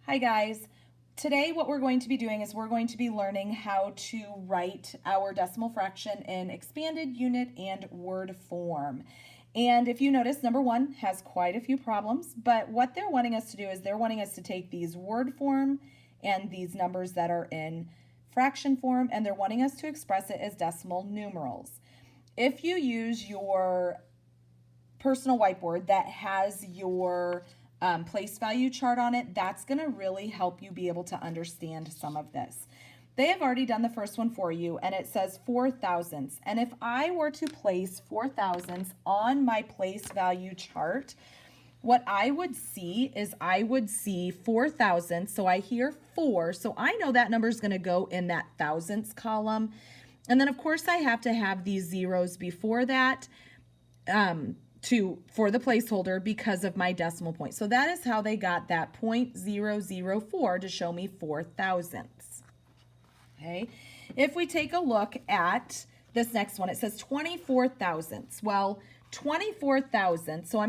Hi guys. Today what we're going to be doing is we're going to be learning how to write our decimal fraction in expanded unit and word form. And if you notice, number one has quite a few problems, but what they're wanting us to do is they're wanting us to take these word form and these numbers that are in fraction form, and they're wanting us to express it as decimal numerals. If you use your personal whiteboard that has your place value chart on it, that's going to really help you be able to understand some of this. They have already done the first one for you, and it says 4 thousandths. And if I were to place 4 thousandths on my place value chart, what I would see is I would see 4 thousandths. So I hear 4, so I know that number is going to go in that thousandths column. And then, of course, I have to have these zeros before that for the placeholder because of my decimal point. So that is how they got that 0.004 to show me 4 thousandths. Okay, if we take a look at this next one, it says 24 thousandths. Well, 24 thousandths, so I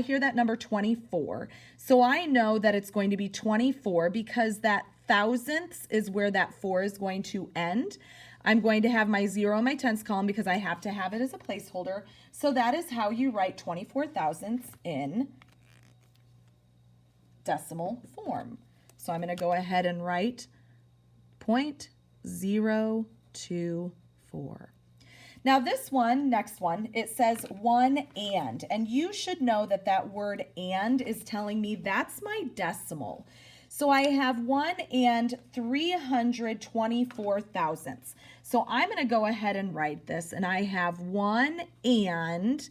hear that number 24. So I know that it's going to be 24 because that thousandths is where that 4 is going to end. I'm going to have my 0 in my tenths column because I have to have it as a placeholder. So that is how you write 24 thousandths in decimal form. So I'm going to go ahead and write 0.024. Now this one, next one, it says 1 and you should know that that word and is telling me that's my decimal. So I have 1 and 324 thousandths. So I'm going to go ahead and write this, and I have 1 and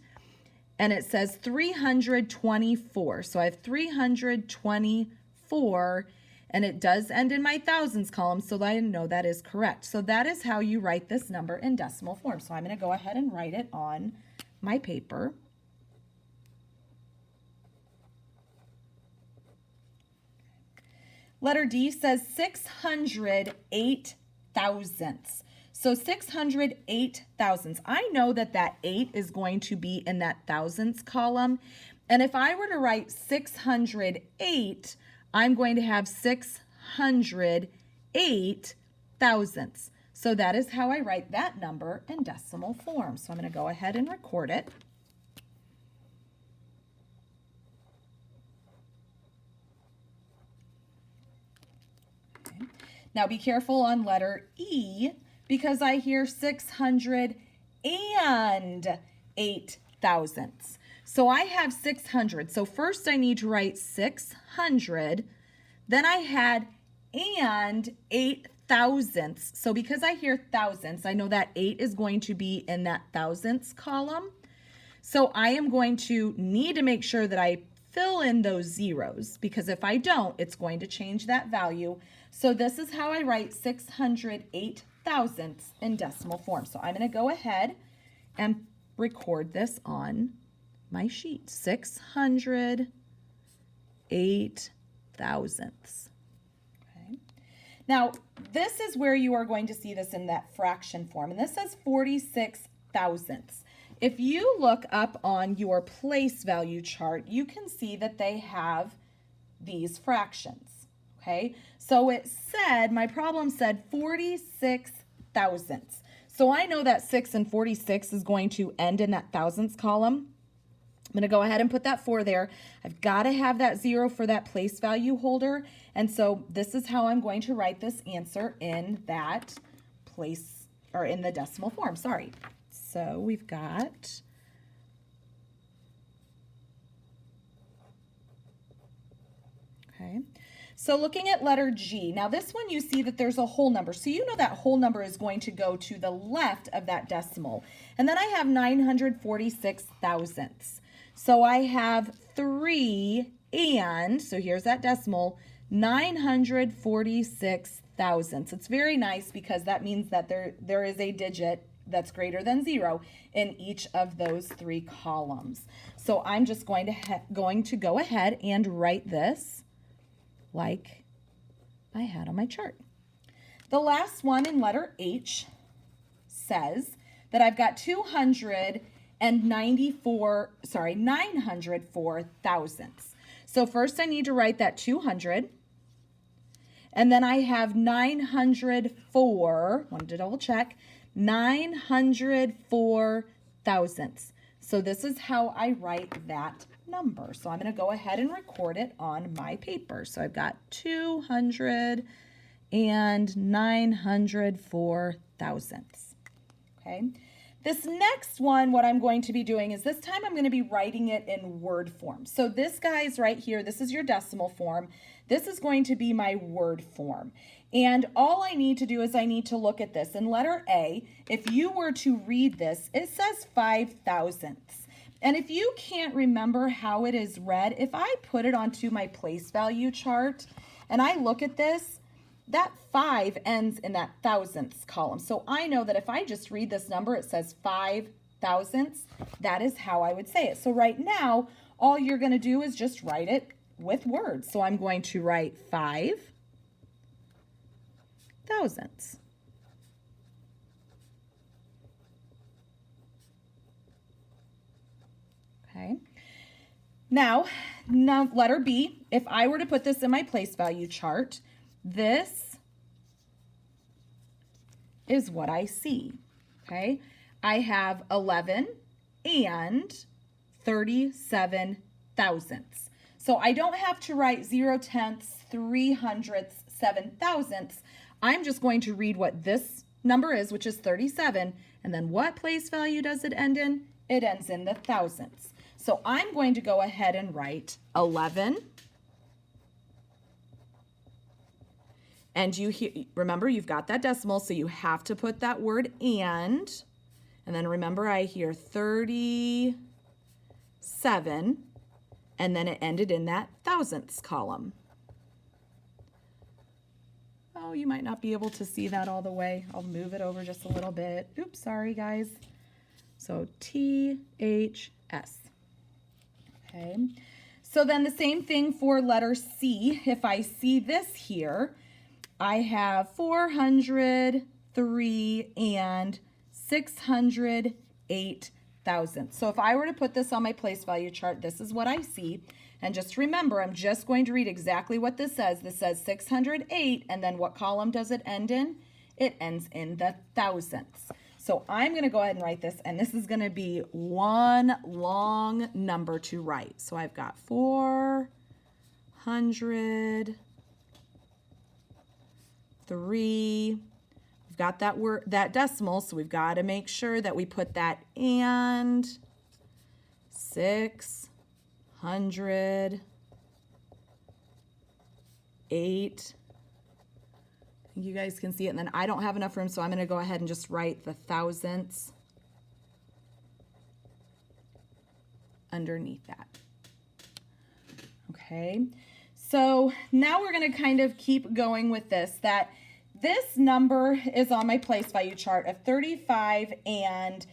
it says 324. So I have 324, and it does end in my thousands column, so I know that is correct. So that is how you write this number in decimal form. So I'm going to go ahead and write it on my paper. Letter D says 608 thousandths. So 608 thousandths. I know that that 8 is going to be in that thousandths column. And if I were to write 608, I'm going to have 608 thousandths. So that is how I write that number in decimal form. So I'm going to go ahead and record it. Now be careful on letter E because I hear 608 thousandths. So I have 600. So first I need to write 600. Then I had and 8 thousandths. So because I hear thousandths, I know that 8 is going to be in that thousandths column. So I am going to need to make sure that I fill in those zeros because if I don't, it's going to change that value. So this is how I write 608 thousandths in decimal form. So I'm going to go ahead and record this on my sheet. 608 thousandths. Okay. Now, this is where you are going to see this in that fraction form, and this says 46 thousandths. If you look up on your place value chart, you can see that they have these fractions. Okay, so it said, my problem said 46 thousandths. So I know that 6 and 46 is going to end in that thousandths column. I'm going to go ahead and put that 4 there. I've got to have that 0 for that place value holder. And so this is how I'm going to write this answer in that place, or in the decimal form, sorry. So we've got okay. So looking at letter G, now this one you see that there's a whole number. So you know that whole number is going to go to the left of that decimal. And then I have 946 thousandths. So I have 3 and, so here's that decimal, 946 thousandths. It's very nice because that means that there is a digit that's greater than 0 in each of those 3 columns. So I'm just going to go ahead and write this like I had on my chart. The last one in letter H says that I've got 904 thousandths. So first I need to write that 200. And then I have 904, wanted to double check, 904 thousandths. So this is how I write that number. So I'm going to go ahead and record it on my paper. So I've got 200 and 904 thousandths. Okay. This next one, what I'm going to be doing is this time I'm going to be writing it in word form. So this guy's right here, this is your decimal form. This is going to be my word form. And all I need to do is I need to look at this. In letter A, if you were to read this, it says 5 thousandths. And if you can't remember how it is read, if I put it onto my place value chart and I look at this, that 5 ends in that thousandths column. So I know that if I just read this number, it says 5 thousandths. That is how I would say it. So right now, all you're going to do is just write it with words. So I'm going to write 5 thousandths. Okay. Now letter B, if I were to put this in my place value chart, this is what I see, okay? I have 11 and 37 thousandths. So I don't have to write 0 tenths, 3 hundredths, 7 thousandths. I'm just going to read what this number is, which is 37, and then what place value does it end in? It ends in the thousandths. So I'm going to go ahead and write 11. And remember, you've got that decimal, so you have to put that word and then remember I hear 37, and then it ended in that thousandths column. Oh, you might not be able to see that all the way. I'll move it over just a little bit. Oops, sorry guys. So THS. Okay. So then the same thing for letter C. If I see this here, I have 403 and 608 thousandths. So if I were to put this on my place value chart, this is what I see. And just remember, I'm just going to read exactly what this says. This says 608, and then what column does it end in? It ends in the thousandths. So I'm going to go ahead and write this, and this is going to be one long number to write. So I've got 403. We've got that word, that decimal, so we've got to make sure that we put that and 608. You guys can see it, and then I don't have enough room, so I'm going to go ahead and just write the thousandths underneath that. Okay, so now we're going to kind of keep going with this, that this number is on my place value chart of 35 and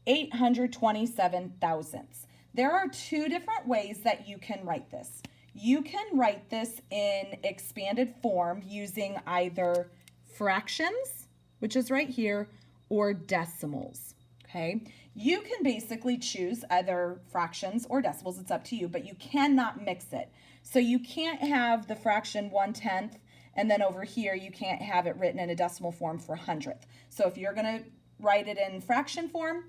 827 thousandths. There are two different ways that you can write this. You can write this in expanded form using either fractions, which is right here, or decimals, okay? You can basically choose either fractions or decimals, it's up to you, but you cannot mix it. So you can't have the fraction 1/10, and then over here you can't have it written in a decimal form for hundredth. So if you're gonna write it in fraction form,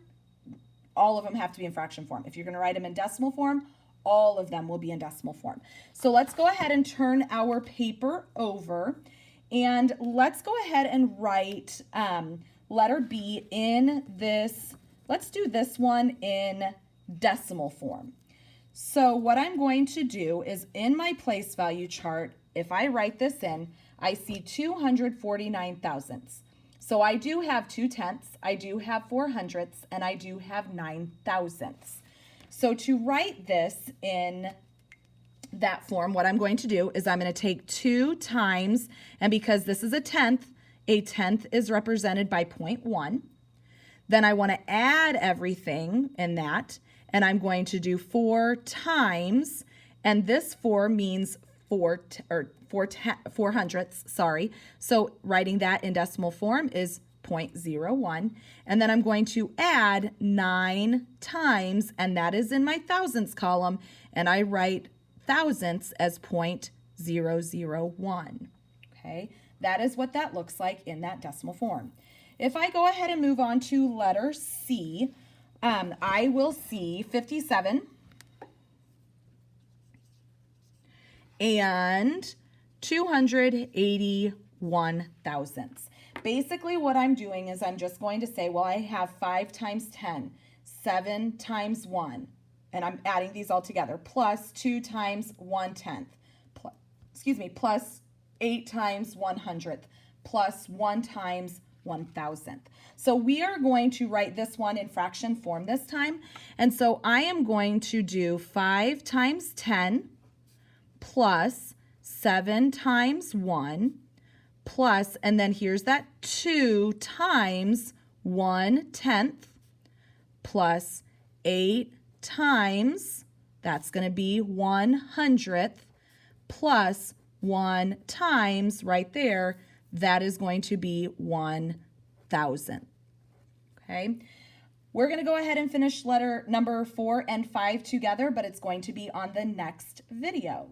all of them have to be in fraction form. If you're gonna write them in decimal form, all of them will be in decimal form. So let's go ahead and turn our paper over, and let's go ahead and write letter B in this. Let's do this one in decimal form. So what I'm going to do is in my place value chart, if I write this in, I see 249 thousandths. So I do have 2 tenths, I do have 4 hundredths, and I do have 9 thousandths. So to write this in that form, what I'm going to do is I'm going to take 2 times, and because this is a tenth is represented by 0.1. Then I want to add everything in that, and I'm going to do 4 times, and this 4 means 4 hundredths, sorry. So writing that in decimal form is 0.01, and then I'm going to add 9 times, and that is in my thousandths column, and I write thousandths as 0.001. Okay, that is what that looks like in that decimal form. If I go ahead and move on to letter C, I will see 57 and 281 thousandths. Basically what I'm doing is I'm just going to say, well, I have 5 times 10, 7 times 1, and I'm adding these all together, plus 2 times 1/10, plus 8 times 1/100th, plus 1 times 1,000th. So we are going to write this one in fraction form this time. And so I am going to do 5 times 10 plus 7 times 1 plus, and then here's that 2 times 1/10 plus 8 times, that's going to be 1/100th, plus 1 times right there, that is going to be 1,000. Okay, we're going to go ahead and finish letter number 4 and 5 together, but it's going to be on the next video.